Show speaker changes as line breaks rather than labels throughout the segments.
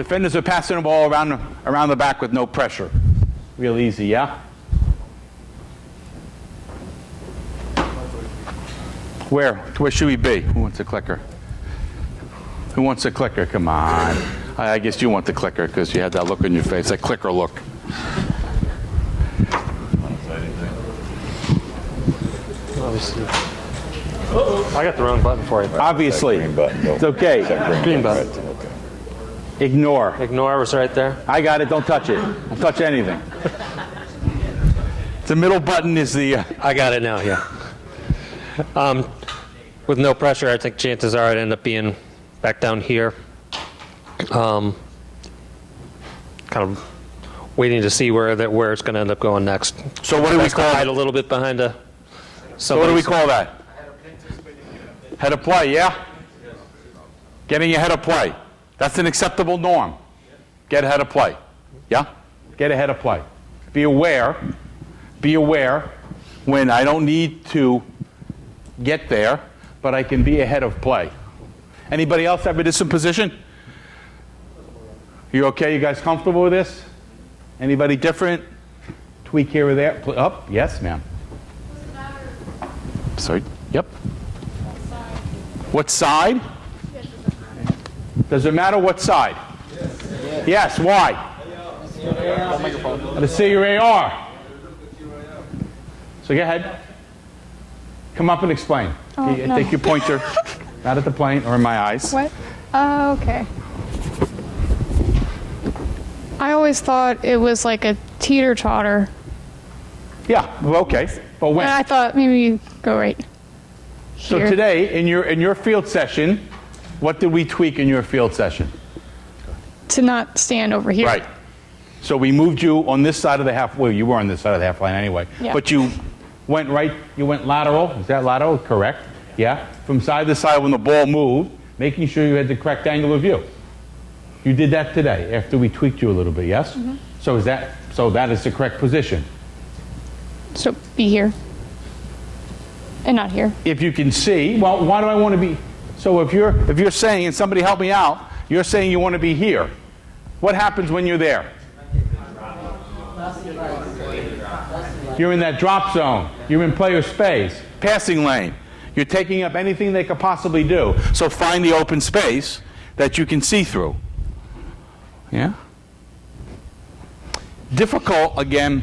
Defenders are passing the ball around the back with no pressure. Real easy, yeah? Where should we be? Who wants a clicker? Who wants a clicker? Come on. I guess you want the clicker because you had that look on your face, that clicker look.
Obviously. I got the wrong button for you.
Obviously.
Green button.
It's okay.
Green button.
Okay.
Ignore.
Ignore was right there.
I got it. Don't touch it. Don't touch anything. The middle button is the...
I got it now, yeah. With no pressure, I think chances are I'd end up being back down here. Kind of waiting to see where it's going to end up going next.
So what do we call
hide
it?
a little bit behind a...
So what do we call that? Head of play, yeah? Getting ahead of play. That's an acceptable norm. Get ahead of play. Yeah? Get ahead of play. Be aware when I don't need to get there, but I can be ahead of play. Anybody else have a different position? You okay? You guys comfortable with this? Anybody different? Tweak here or there? Up? Yes, ma'am. Sorry. Yep. What side? Does it matter what side? Yes. Why? To see your AR. So go ahead. Come up and explain.
Oh, no.
Take your pointer, not at the plane or in my eyes.
What? Okay. I always thought it was like a teeter-totter.
Yeah. Well, okay. But when?
And I thought maybe you go right
So
here.
today, in your field session, what did we tweak in your field session?
To not stand over here.
Right. So we moved you on this side of the half. Well, you were on this side of the half line anyway.
Yeah.
But you went right. You went lateral. Is that lateral? Correct. Yeah. From side to side when the ball moved, making sure you had the correct angle of view. You did that today after we tweaked you a little bit. Yes. Mm-hmm. So that is the correct position.
So be here. And not here.
If you can see, well, why do I want to be? So if you're saying, and somebody help me out, you're saying you want to be here. What happens when you're there? You're in that drop zone. You're in player space, passing lane. You're taking up anything they could possibly do. So find the open space that you can see through. Yeah? Difficult, again,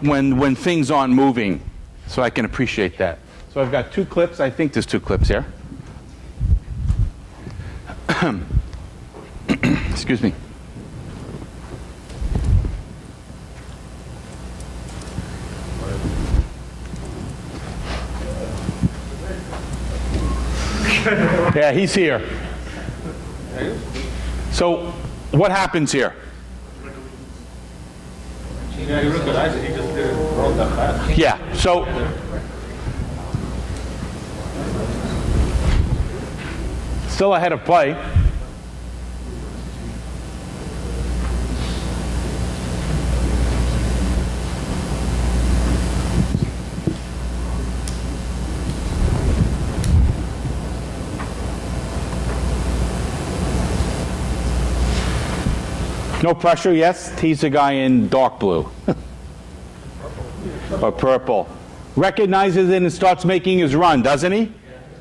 when things aren't moving, so I can appreciate that. So I've got two clips. I think there's two clips here. Excuse me. Yeah, he's here. So what happens here?
Yeah, you recognize it. He just didn't roll that fast.
Yeah, so still ahead of play. No pressure, yes. Tease the guy in dark blue. Or purple. Recognizes it and starts making his run, doesn't he?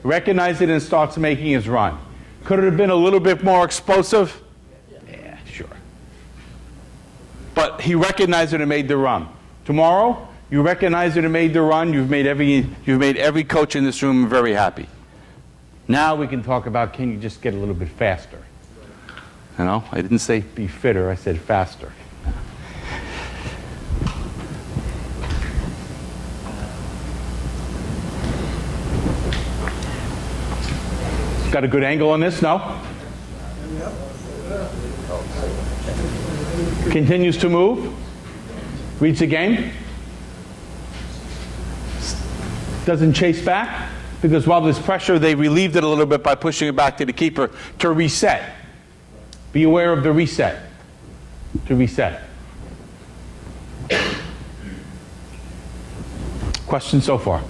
Recognizes it and starts making his run. Could it have been a little bit more explosive? Yeah, sure. But he recognized it and made the run. Tomorrow, you recognize it and made the run. You've made every coach in this room very happy. Now we can talk about, can you just get a little bit faster? You know, I didn't say be fitter, I said faster. Got a good angle on this? No? Continues to move. Reads the game. Doesn't chase back, because while there's pressure, they relieved it a little bit by pushing it back to the keeper to reset. Be aware of the reset. To reset. Questions so far?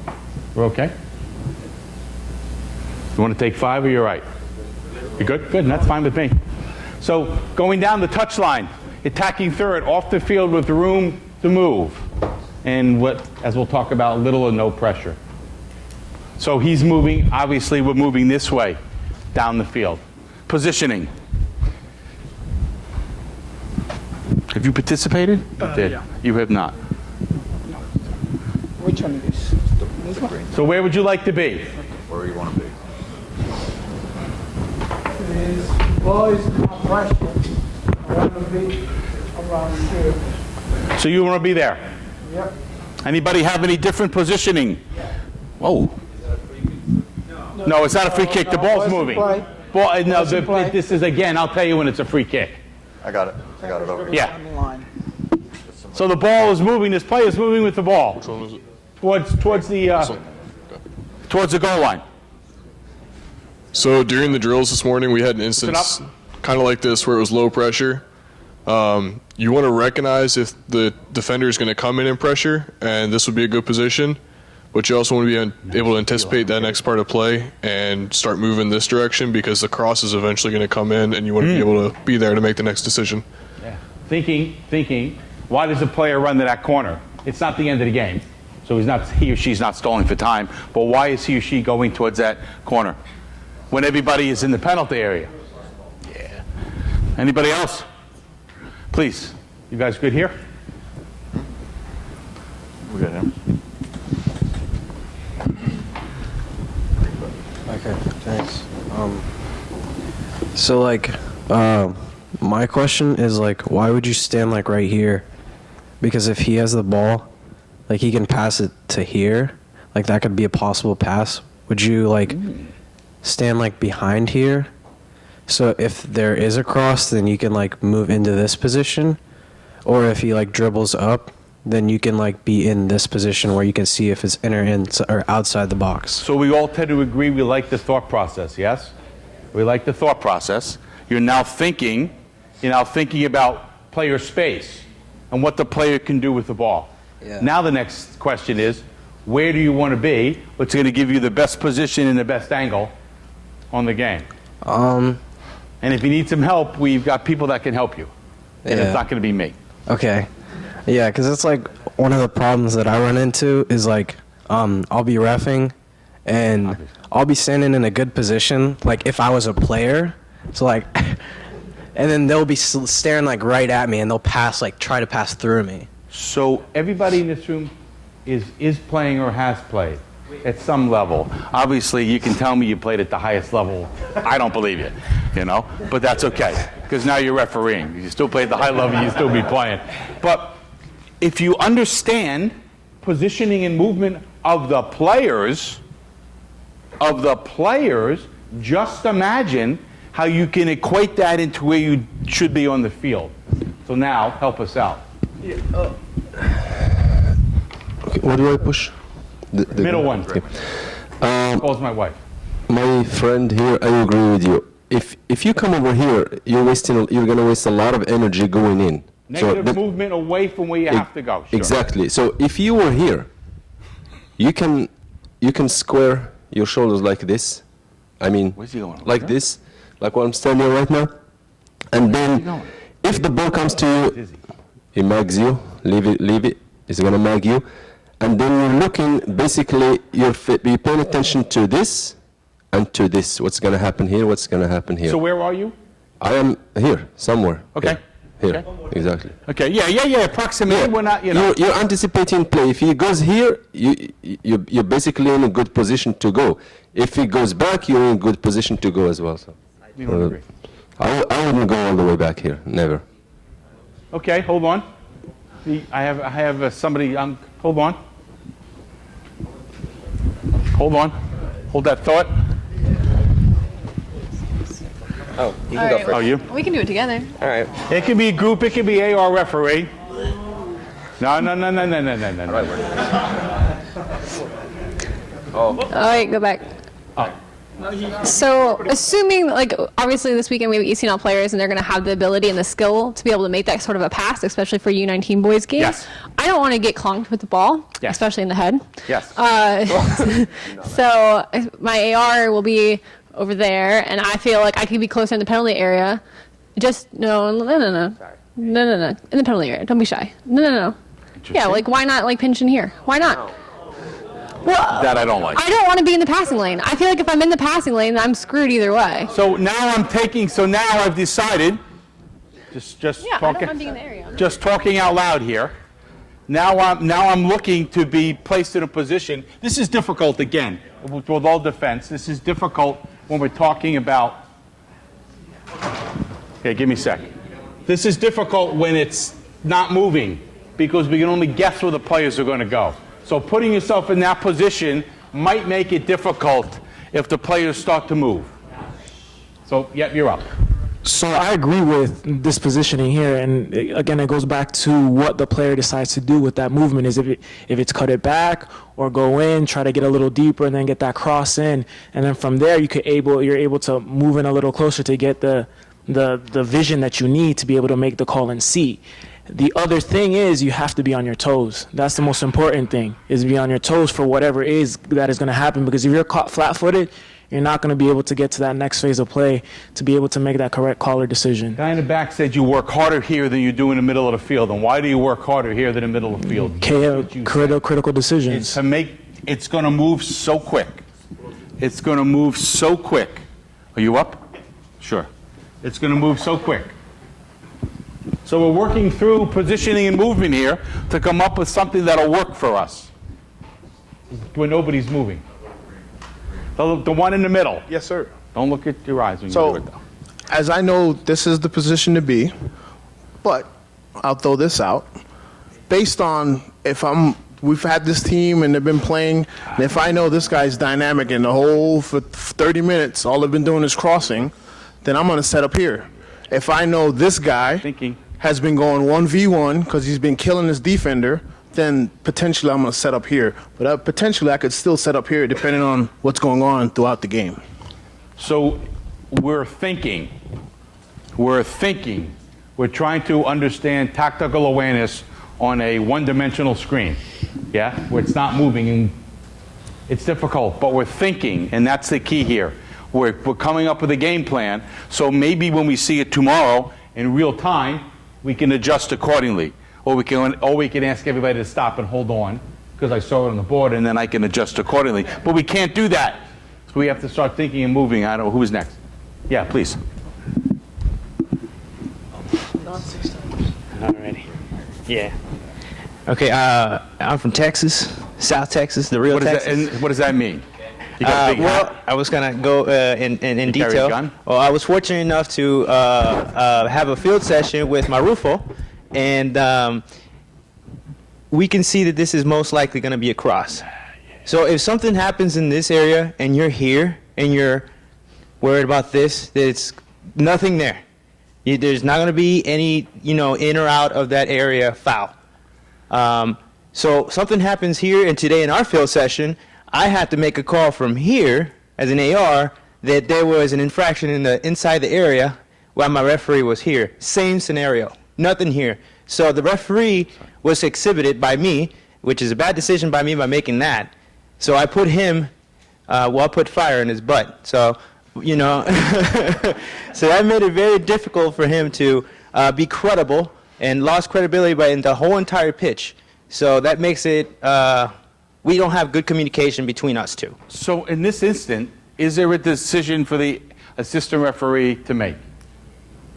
We're okay? You want to take 5 or you're right? You good? Good, and that's fine with me. So going down the touchline, attacking third, off the field with room to move. And what, as we'll talk about, little or no pressure. So he's moving, obviously we're moving this way down the field. Positioning. Have you participated? You did.
Yeah.
You have not.
Which one it is? This one?
So where would you like to be?
Where do you want to be?
Is boys pressure. I want to be around here.
So you want to be there?
Yep.
Anybody have any different positioning? Whoa. No, it's not a free kick. The ball's
boys
moving.
play.
Ball, no,
Boys play.
this is, again, I'll tell you when it's a free kick.
I got it. I got it over.
Yeah.
On the line.
So the ball is moving. This player is moving with the ball
Which one was it?
towards the goal line.
So during the drills this morning, we had an instance
up.
kind of like this where it was low pressure. You want to recognize if the defender is going to come in pressure, and this would be a good position. But you also want to be able to anticipate that next part of play and start moving this direction because the cross is eventually going to come in, and you want to be able to be there to make the next decision.
Thinking, why does a player run to that corner? It's not the end of the game. So he or she's not stalling for time. But why is he or she going towards that corner when everybody is in the penalty area? Yeah. Anybody else? Please. You guys good here?
We got him.
Okay, thanks. So like, my question is like, why would you stand like right here? Because if he has the ball, like he can pass it to here, like that could be a possible pass. Would you like stand like behind here? So if there is a cross, then you can like move into this position, or if he like dribbles up, then you can like be in this position where you can see if it's in or outside the box.
So we all tend to agree we like the thought process, yes? We like the thought process. You're now thinking about player space and what the player can do with the ball.
Yeah.
Now the next question is, where do you want to be? What's going to give you the best position and the best angle on the game? And if you need some help, we've got people that can help you. And
Yeah.
it's not going to be me.
Okay. Yeah, because it's like one of the problems that I run into is like I'll be reffing and I'll be standing in a good position, like if I was a player. So like, and then they'll be staring like right at me and they'll try to pass through me.
So everybody in this room is playing or has played at some level. Obviously, you can tell me you played at the highest level. I don't believe you, but that's okay because now you're refereeing. You still play at the high level, you still be playing. But if you understand positioning and movement of the players, just imagine how you can equate that into where you should be on the field. So now, help us out.
Okay, what do I push? The
Middle one.
Okay.
Calls my wife.
My friend here, I agree with you. If you come over here, you're going to waste a lot of energy going in.
Negative movement away from where you have to go. Sure.
Exactly. So if you were here, you can square your shoulders like this. I mean,
Where's he going?
like this, like what I'm standing right now. And then, if the ball comes to you, he mags you. Leave it. He's gonna mag you. And then you're looking. Basically, you're paying attention to this and to this. What's gonna happen here? What's gonna happen here?
So where are you?
I am here somewhere.
Okay.
Here.
Okay.
Exactly.
Okay. Yeah. Approximately. We're not.
You're anticipating play. If he goes here, you're basically in a good position to go. If he goes back, you're in a good position to go as well. So,
You don't agree.
I wouldn't go all the way back here. Never.
Okay. Hold on. I have somebody. Hold on. Hold that thought.
Oh, you can go first.
Oh, you?
We can do it together.
All right.
It can be a group. It can be AR referee. No.
All right, go back. So, assuming, like, obviously this weekend we have ECNL players and they're going to have the ability and the skill to be able to make that sort of a pass, especially for U19 boys games.
Yes.
I don't want to get clunked with the ball,
Yes.
especially in the head.
Yes.
So, my AR will be over there, and I feel like I could be closer in the penalty area. Just no. In the penalty area. Don't be shy. No. Yeah, like why not like pinch in here? Why not? Well,
That I don't like.
I don't want to be in the passing lane. I feel like if I'm in the passing lane, I'm screwed either way.
So now I've decided, just
Yeah, I don't
talking,
want to be in the area.
just talking out loud here. Now I'm looking to be placed in a position. This is difficult again, with all defense. This is difficult when we're talking about. Okay, give me a second. This is difficult when it's not moving because we can only guess where the players are going to go. So putting yourself in that position might make it difficult if the players start to move. So, yep, you're up.
So I agree with this positioning here, and again, it goes back to what the player decides to do with that movement. Is if it's cut it back or go in, try to get a little deeper, and then get that cross in, and then from there you're able to move in a little closer to get the vision that you need to be able to make the call and see. The other thing is you have to be on your toes. That's the most important thing, is be on your toes for whatever is that is going to happen, because if you're caught flat-footed, you're not going to be able to get to that next phase of play to be able to make that correct call or decision.
Guy in the back said you work harder here than you do in the middle of the field. And why do you work harder here than in the middle of the field?
Critical decisions.
It's going to move so quick. It's going to move so quick. Are you up? Sure. It's going to move so quick. So we're working through positioning and movement here to come up with something that'll work for us when nobody's moving. The one in the middle.
Yes, sir.
Don't look at your eyes when you
So,
do it, though.
as I know this is the position to be, but I'll throw this out. Based on we've had this team and they've been playing, and if I know this guy's dynamic and the whole for 30 minutes, all they've been doing is crossing, then I'm going to set up here. If I know this guy has been going 1v1 because he's been killing his defender, then potentially I'm going to set up here. But potentially I could still set up here depending on what's going on throughout the game.
So we're trying to understand tactical awareness on a one-dimensional screen, yeah, where it's not moving, and it's difficult, but we're thinking, and that's the key here. We're coming up with a game plan, so maybe when we see it tomorrow in real time, we can adjust accordingly, or we can ask everybody to stop and hold on, because I saw it on the board, and then I can adjust accordingly. But we can't do that, so we have to start thinking and moving. I don't know who's next. Yeah, please.
Alrighty. Yeah. Okay, I'm from Texas, South Texas, the real Texas.
What does that mean? You got a big hat?
I was gonna go in
carry a
detail.
gun?
Well, I was fortunate enough to have a field session with my Rufo, and we can see that this is most likely going to be a cross. So if something happens in this area and you're here and you're worried about this, there's nothing there. There's not going to be any, in or out of that area foul. So something happens here, and today in our field session, I had to make a call from here as an AR that there was an infraction inside the area while my referee was here. Same scenario, nothing here. So the referee was exhibited by me, which is a bad decision by me by making that. So I put him, I put fire in his butt. So, so that made it very difficult for him to be credible, and lost credibility by the whole entire pitch. So that makes it, we don't have good communication between us two.
So in this instant, is there a decision for the assistant referee to make?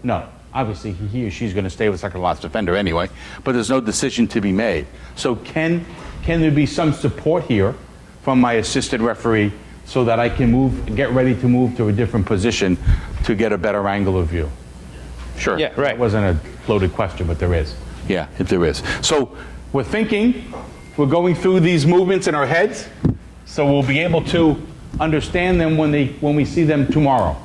No. Obviously, he or she's going to stay with second last defender anyway, but there's no decision to be made. So can there be some support here from my assistant referee so that I can get ready to move to a different position to get a better angle of view? Sure.
Yeah, right.
It wasn't a loaded question, but there is. Yeah, if there is. So we're thinking, we're going through these movements in our heads, so we'll be able to understand them when we see them tomorrow.